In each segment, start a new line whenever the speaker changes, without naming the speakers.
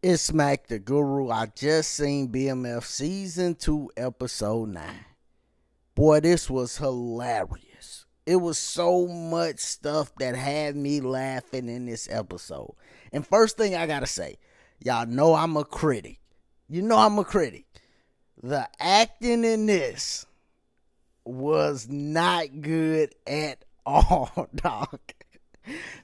It's Smack the Guru. I just seen BMF season 2 episode 9. Boy, this was hilarious. It was so much stuff that had me laughing in this episode. And first thing I gotta say, y'all know I'm a critic. You know I'm a critic. The acting in this was not good at all, dog.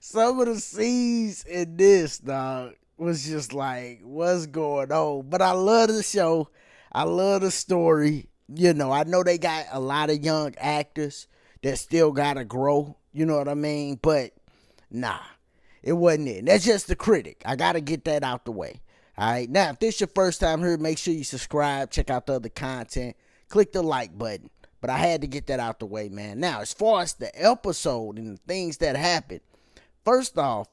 Some of the scenes in this, dog, was just like, what's going on? But I love the show. I love the story. You know, I know they got a lot of young actors that still gotta grow. You know what I mean? But nah, it wasn't it. That's just the critic. I gotta get that out the way. Alright, now if this your first time here, make sure you subscribe, check out the other content, click the like button. But I had to get that out the way, man. Now, as far as the episode and the things that happened, first off,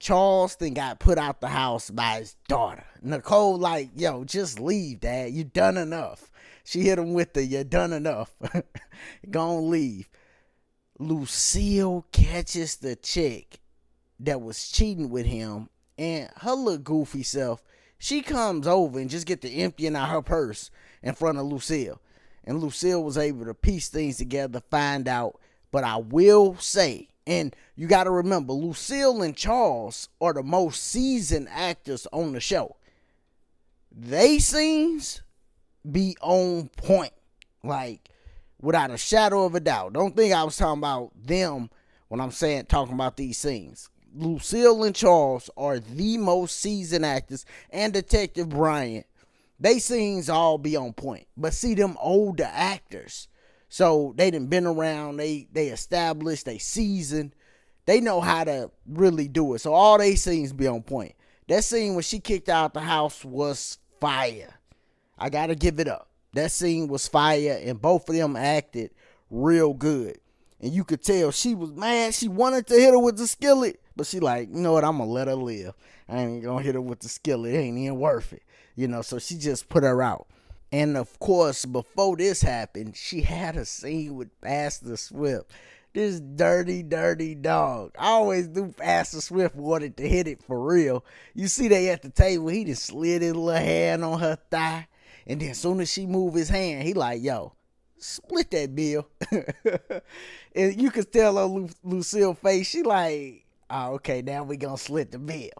Charles then got put out the house by his daughter. Nicole like, yo, just leave, Dad. You done enough. She hit him with the, you done enough. Gonna leave. Lucille catches the chick that was cheating with him, and her little goofy self, she comes over and just get to emptying out her purse in front of Lucille. And Lucille was able to piece things together, find out. But I will say, and you got to remember, Lucille and Charles are the most seasoned actors on the show. They scenes be on point, like without a shadow of a doubt. Don't think I was talking about them when I'm saying talking about these scenes. Lucille and Charles are the most seasoned actors, and Detective Bryant. They scenes all be on point. But see, them older actors, so they done been around, they established, they seasoned, they know how to really do it. So all they scenes be on point. That scene when she kicked out the house was fire. I gotta give it up. That scene was fire, and both of them acted real good. And you could tell she was mad. She wanted to hit her with the skillet, but she like, you know what, I'm gonna let her live. I ain't gonna hit her with the skillet. It ain't even worth it. You know, so she just put her out. And of course, before this happened, she had a scene with Pastor Swift. This dirty, dirty dog. I always knew Pastor Swift wanted to hit it for real. You see they at the table, he just slid his little hand on her thigh. And then as soon as she moved his hand, he like, yo, split that bill. And you could tell on Lucille's face, she like, oh, okay, now we gonna split the bill.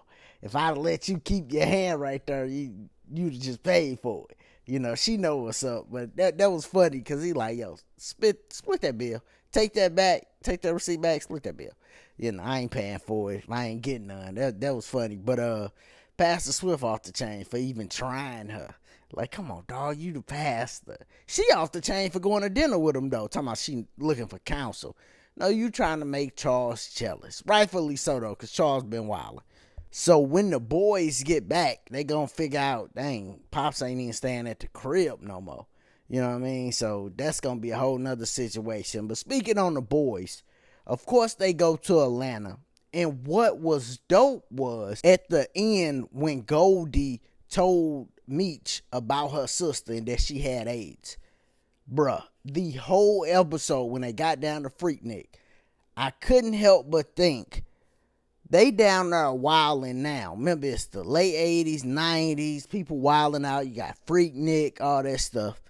If I'd let you keep your hand right there, you'd just paid for it. You know, she know what's up. But that was funny because he like, yo, split that bill. Take that back. Take that receipt back. Split that bill. You know, I ain't paying for it. I ain't getting none. That was funny. But Pastor Swift off the chain for even trying her. Like, come on, dog. You the pastor. She off the chain for going to dinner with him, though. Talking about she looking for counsel. No, you trying to make Charles jealous. Rightfully so, though, because Charles been wilding. So when the boys get back, they gonna figure out, dang, Pops ain't even staying at the crib no more. You know what I mean? So that's gonna be a whole nother situation. But speaking on the boys, of course they go to Atlanta. And what was dope was at the end when Goldie told Meech about her sister and that she had AIDS. Bruh, the whole episode when they got down to Freaknik, I couldn't help but think, they down there wilding now. Remember, it's the late 80s, 90s, people wilding out. You got Freaknik, all that stuff.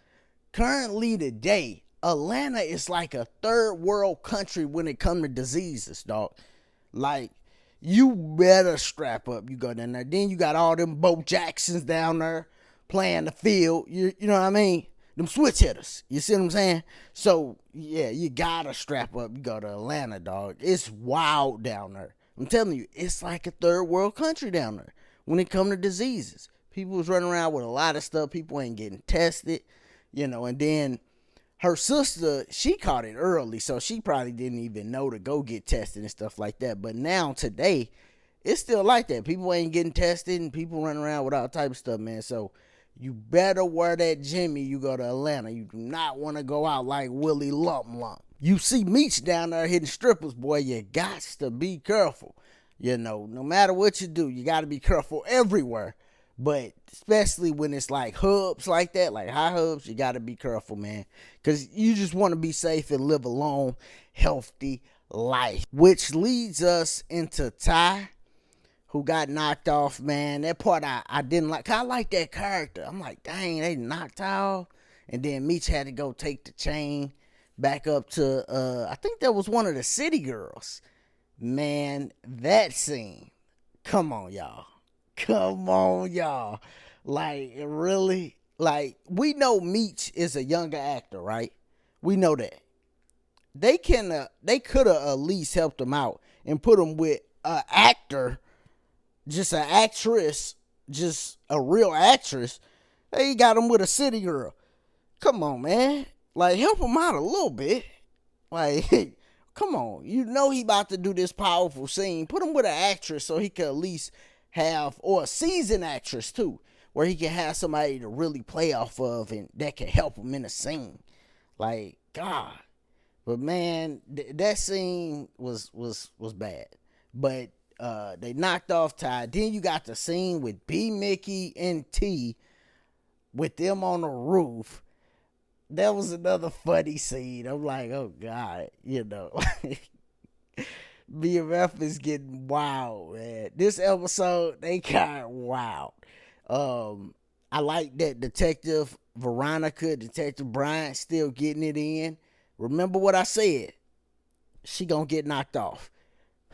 Currently today, Atlanta is like a third world country when it comes to diseases, dog. Like, you better strap up. You go down there. Then you got all them Bo Jacksons down there playing the field. You know what I mean? Them switch hitters. You see what I'm saying? So, yeah, you gotta strap up. You go to Atlanta, dog. It's wild down there. I'm telling you, it's like a third world country down there when it comes to diseases. People was running around with a lot of stuff. People ain't getting tested, you know. And then her sister, she caught it early, so she probably didn't even know to go get tested and stuff like that. But now, today, it's still like that. People ain't getting tested and people running around with all type of stuff, man. So you better wear that Jimmy you go to Atlanta. You do not want to go out like Willie Lump Lump. You see Meech down there hitting strippers, boy, you got to be careful. You know, no matter what you do, you got to be careful everywhere. But especially when it's like hubs like that, like high hubs, you got to be careful, man. Because you just want to be safe and live a long, healthy life. Which leads us into Ty, who got knocked off, man. That part I didn't like. 'Cause I like that character. I'm like, dang, they knocked out. And then Meech had to go take the chain back up to, I think that was one of the city girls. Man, that scene. Come on, y'all. Come on, y'all. Like, really? Like, we know Meech is a younger actor, right? We know that. They could have at least helped him out and put him with an actor, just an actress, just a real actress. They got him with a city girl. Come on, man. Like, help him out a little bit. Like, come on. You know he about to do this powerful scene. Put him with an actress so he can at least have, or a seasoned actress too, where he can have somebody to really play off of and that can help him in a scene. Like, God. But man, that scene was bad. But they knocked off Ty. Then you got the scene with B, Mickey, and T with them on the roof. That was another funny scene. I'm like, oh God, BMF is getting wild, man. This episode, they got wild. I like that Detective Veronica, Detective Bryant still getting it in. Remember what I said. She gonna get knocked off.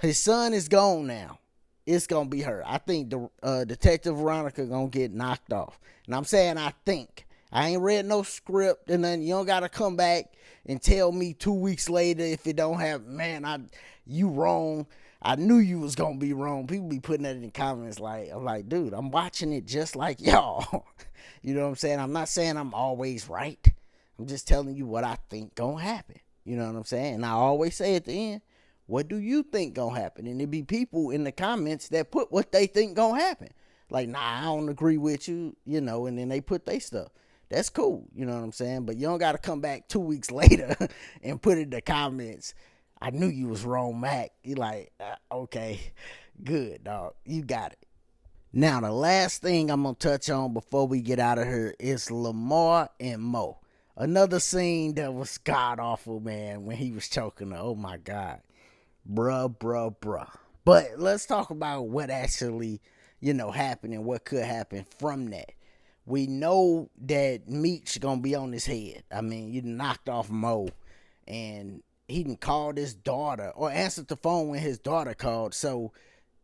His son is gone now. It's gonna be her. I think the Detective Veronica gonna get knocked off. And I'm saying I think. I ain't read no script and then you don't gotta come back and tell me 2 weeks later if it don't have, man, you wrong. I knew you was gonna be wrong. People be putting that in the comments I'm like, dude, I'm watching it just like y'all. You know what I'm saying? I'm not saying I'm always right. I'm just telling you what I think gonna happen. You know what I'm saying? And I always say at the end, what do you think gonna happen? And there be people in the comments that put what they think gonna happen. Like, nah, I don't agree with you, and then they put their stuff. That's cool, you know what I'm saying? But you don't got to come back 2 weeks later and put in the comments, I knew you was wrong, Mac. You like, okay, good, dog. You got it. Now, the last thing I'm going to touch on before we get out of here is Lamar and Mo. Another scene that was god-awful, man, when he was choking her. Oh, my God. Bruh. But let's talk about what actually, happened and what could happen from that. We know that Meech gonna be on his head. I mean, you knocked off Mo, and he didn't call his daughter or answered the phone when his daughter called. So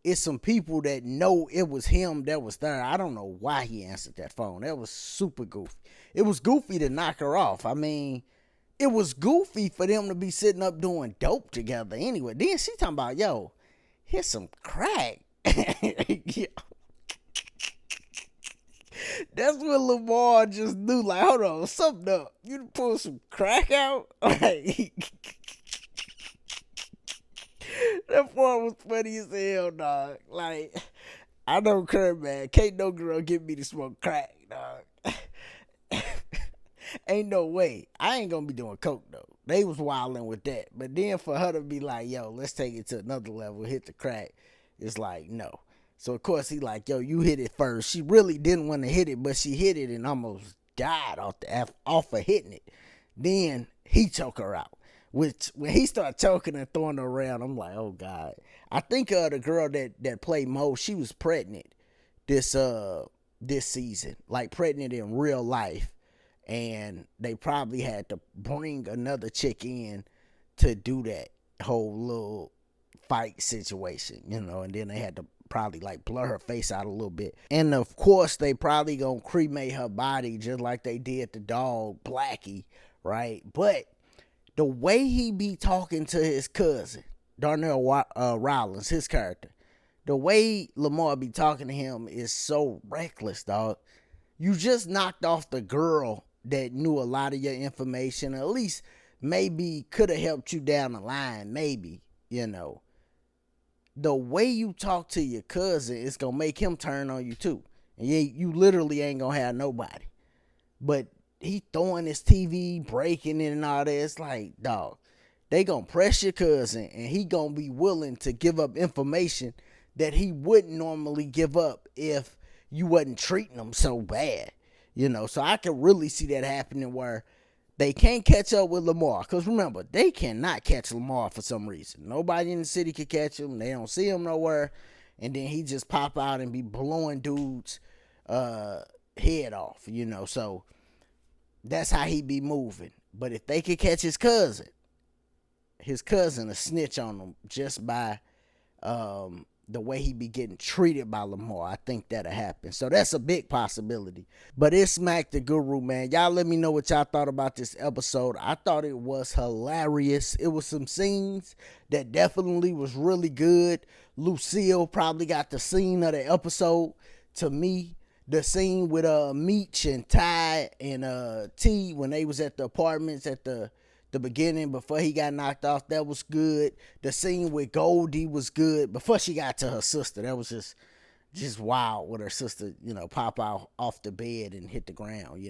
it's some people that know it was him that was there. I don't know why he answered that phone. That was super goofy. It was goofy to knock her off. I mean, it was goofy for them to be sitting up doing dope together anyway. Then she talking about, yo, here's some crack. Yeah. That's when Lamar just knew, like, hold on, something up. You pull some crack out? Like, that part was funny as hell, dog. Like, I don't care, man. Can't no girl get me to smoke crack, dog. Ain't no way. I ain't gonna be doing coke, though. They was wilding with that. But then for her to be like, yo, let's take it to another level, hit the crack, it's like, no. So, of course, he like, yo, you hit it first. She really didn't want to hit it, but she hit it and almost died off of hitting it. Then he choked her out. Which, when he started choking and throwing her around, I'm like, oh, God. I think the girl that played Mo, she was pregnant this season. Like, pregnant in real life. And they probably had to bring another chick in to do that whole little fight situation, and then they had to probably like blur her face out a little bit. And of course they probably gonna cremate her body just like they did the dog Blackie, right? But the way he be talking to his cousin Darnell Rollins, his character, the way Lamar be talking to him is so reckless, dog. You just knocked off the girl that knew a lot of your information, or at least maybe could have helped you down the line, maybe, the way you talk to your cousin is gonna make him turn on you too. And you literally ain't gonna have nobody. But he throwing his TV, breaking it and all that. It's like, dog, they gonna press your cousin and he gonna be willing to give up information that he wouldn't normally give up if you wasn't treating him so bad. So I can really see that happening where they can't catch up with Lamar. Because remember, they cannot catch Lamar for some reason. Nobody in the city can catch him. They don't see him nowhere. and then he just pop out and be blowing dudes head off, so that's how he be moving. But if they could catch his cousin will snitch on him just by the way he be getting treated by Lamar. I think that'll happen. So that's a big possibility. But it's Smack the Guru, man. Y'all let me know what y'all thought about this episode. I thought it was hilarious. It was some scenes that definitely was really good. Lucille probably got the scene of the episode. To me, the scene with Meech and Ty and T when they was at the apartments at the beginning before he got knocked off, that was good. The scene with Goldie was good before she got to her sister. That was just wild with her sister, pop out off the bed and hit the ground.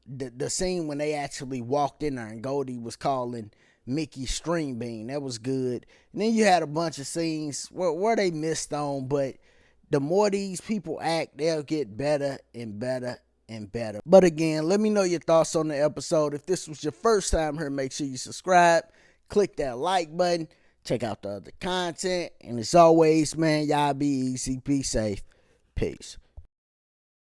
The scene when they actually walked in there and Goldie was calling Mickey String Bean, that was good. And then you had a bunch of scenes where they missed on, but the more these people act, they'll get better and better and better. But again, let me know your thoughts on the episode. If this was your first time here, make sure you subscribe, click that like button, check out the other content, and as always, man, y'all be easy, be safe, peace.